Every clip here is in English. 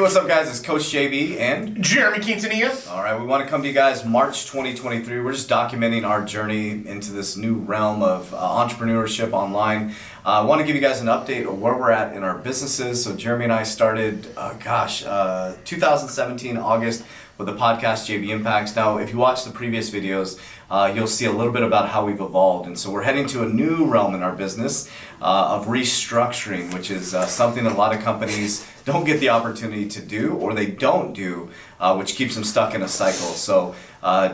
what's up, guys? It's Coach JB and Jeremy Quintanilla. All right, we want to come to you guys March 2023. We're just documenting our journey into this new realm of entrepreneurship online. I want to give you guys an update of where we're at in our businesses. So Jeremy and I started, 2017 August with the podcast JB Impacts. Now, if you watch the previous videos, you'll see a little bit about how we've evolved. And so we're heading to a new realm in our business of restructuring, which is something that a lot of companies don't get the opportunity to do, or they don't do, which keeps them stuck in a cycle. So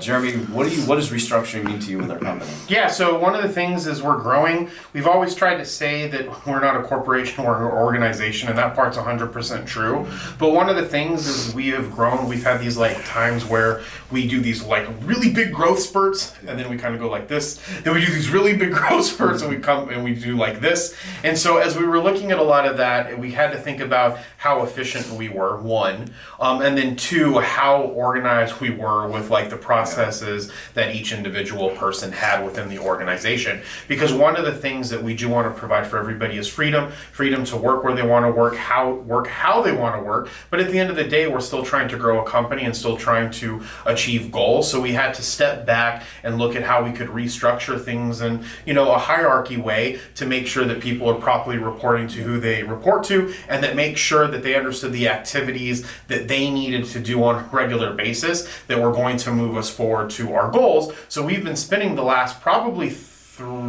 Jeremy, what does restructuring mean to you with our company? Yeah, so one of the things is we're growing. We've always tried to say that we're not a corporation, we're an organization, and that part's 100% true. But one of the things is we have grown. We've had these times where we do these really big growth spurts, and then we kind of go like this. Then we do these really big growth spurts, and we come and we do like this. And so as we were looking at a lot of that, we had to think about how efficient we were, one, and then two, how organized we were with the processes that each individual person had within the organization. Because one of the things that we do want to provide for everybody is freedom to work where they want to work how they want to work. But at the end of the day, we're still trying to grow a company and still trying to achieve goals. So we had to step back and look at how we could restructure things in a hierarchy way to make sure that people are properly reporting to who they report to, and that make sure that they understood the activities that they needed to do on a regular basis that were going to move us forward to our goals. So we've been spending the last probably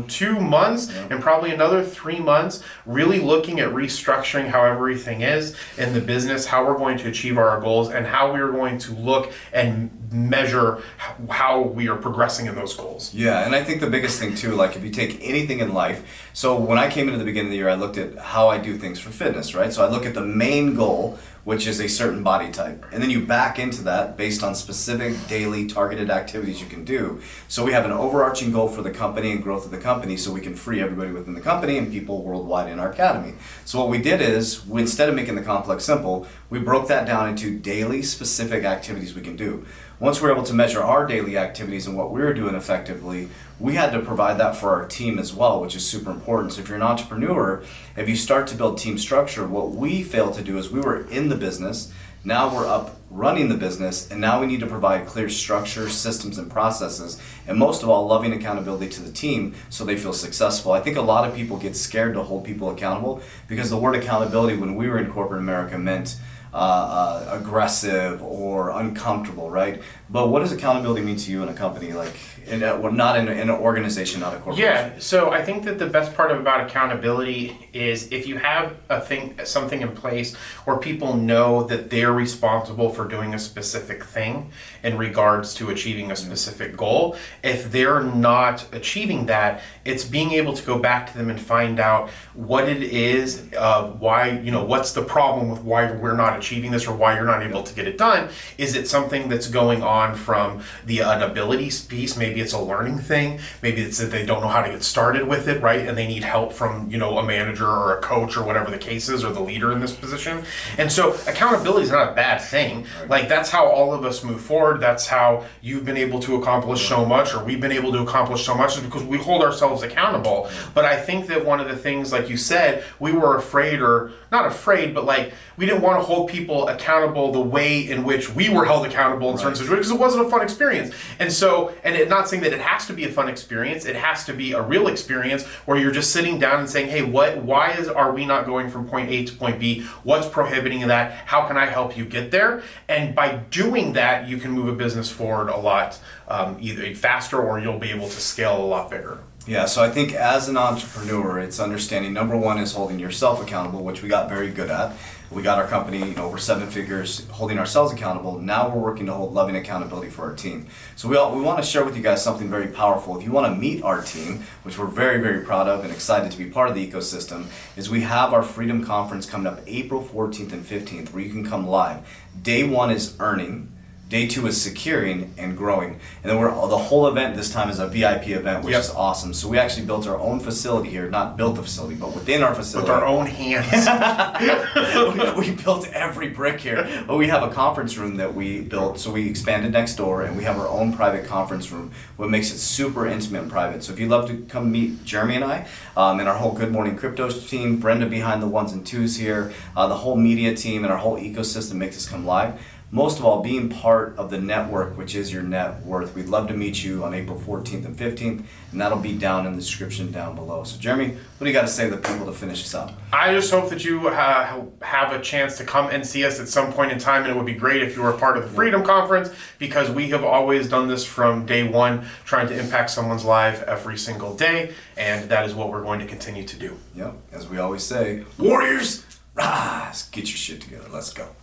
2 months and probably another 3 months really looking at restructuring how everything is in the business, how we're going to achieve our goals, and how we are going to look and measure how we are progressing in those goals. Yeah, and I think the biggest thing too, if you take anything in life, so when I came into the beginning of the year, I looked at how I do things for fitness, right? So I look at the main goal, which is a certain body type. And then you back into that based on specific daily targeted activities you can do. So we have an overarching goal for the company and growth of the company, so we can free everybody within the company and people worldwide in our academy. So what we did is, instead of making the complex simple, we broke that down into daily specific activities we can do. Once we're able to measure our daily activities and what we're doing effectively, we had to provide that for our team as well, which is super important. So if you're an entrepreneur, if you start to build team structure, what we failed to do is we were in the business, now we're up running the business, and now we need to provide clear structure, systems, and processes, and most of all, loving accountability to the team so they feel successful. I think a lot of people get scared to hold people accountable because the word accountability when we were in corporate America meant aggressive or uncomfortable, right? But what does accountability mean to you in a company, not in an organization, not a corporation? Yeah, so I think that the best part about accountability is if you have something in place where people know that they're responsible for doing a specific thing in regards to achieving a specific goal. If they're not achieving that, it's being able to go back to them and find out what it is, why, what's the problem with why we're not achieving this or why you're not able to get it done. Is it something that's going on from an abilities piece? Maybe it's a learning thing. Maybe it's that they don't know how to get started with it, right? And they need help from, a manager or a coach or whatever the case is, or the leader in this position. And so accountability is not a bad thing. That's how all of us move forward. That's how you've been able to accomplish so much, or we've been able to accomplish so much, is because we hold ourselves accountable. But I think that one of the things, like you said, we were afraid, or not afraid, but we didn't want to hold people accountable the way in which we were held accountable in certain situations, because it wasn't a fun experience. And so, not saying that it has to be a fun experience, it has to be a real experience where you're just sitting down and saying, hey, why are we not going from point A to point B? What's prohibiting that? How can I help you get there? And by doing that, you can move a business forward a lot either faster, or you'll be able to scale a lot bigger. Yeah, so I think as an entrepreneur, it's understanding, number one is holding yourself accountable, which we got very good at. We got our company over 7 figures, holding ourselves accountable. Now we're working to hold loving accountability for our team. So we want to share with you guys something very powerful. If you want to meet our team, which we're very, very proud of and excited to be part of the ecosystem, is we have our Freedom Conference coming up April 14th and 15th, where you can come live. Day 1 is earning. Day 2 is securing and growing. And then the whole event this time is a VIP event, which Yep. is awesome. So we actually built our own facility here, not built the facility, but within our facility. With our own hands. we built every brick here. But we have a conference room that we built, so we expanded next door, and we have our own private conference room, what makes it super intimate and private. So if you'd love to come meet Jeremy and I, and our whole Good Morning Crypto team, Brenda behind the ones and twos here, the whole media team and our whole ecosystem makes us come live. Most of all, being part of the network, which is your net worth. We'd love to meet you on April 14th and 15th, and that'll be down in the description down below. So Jeremy, what do you got to say to the people to finish this up? I just hope that you have a chance to come and see us at some point in time, and it would be great if you were a part of the Freedom Conference, because we have always done this from day one, trying to impact someone's life every single day, and that is what we're going to continue to do. Yep, as we always say, Warriors, rise! Get your shit together. Let's go.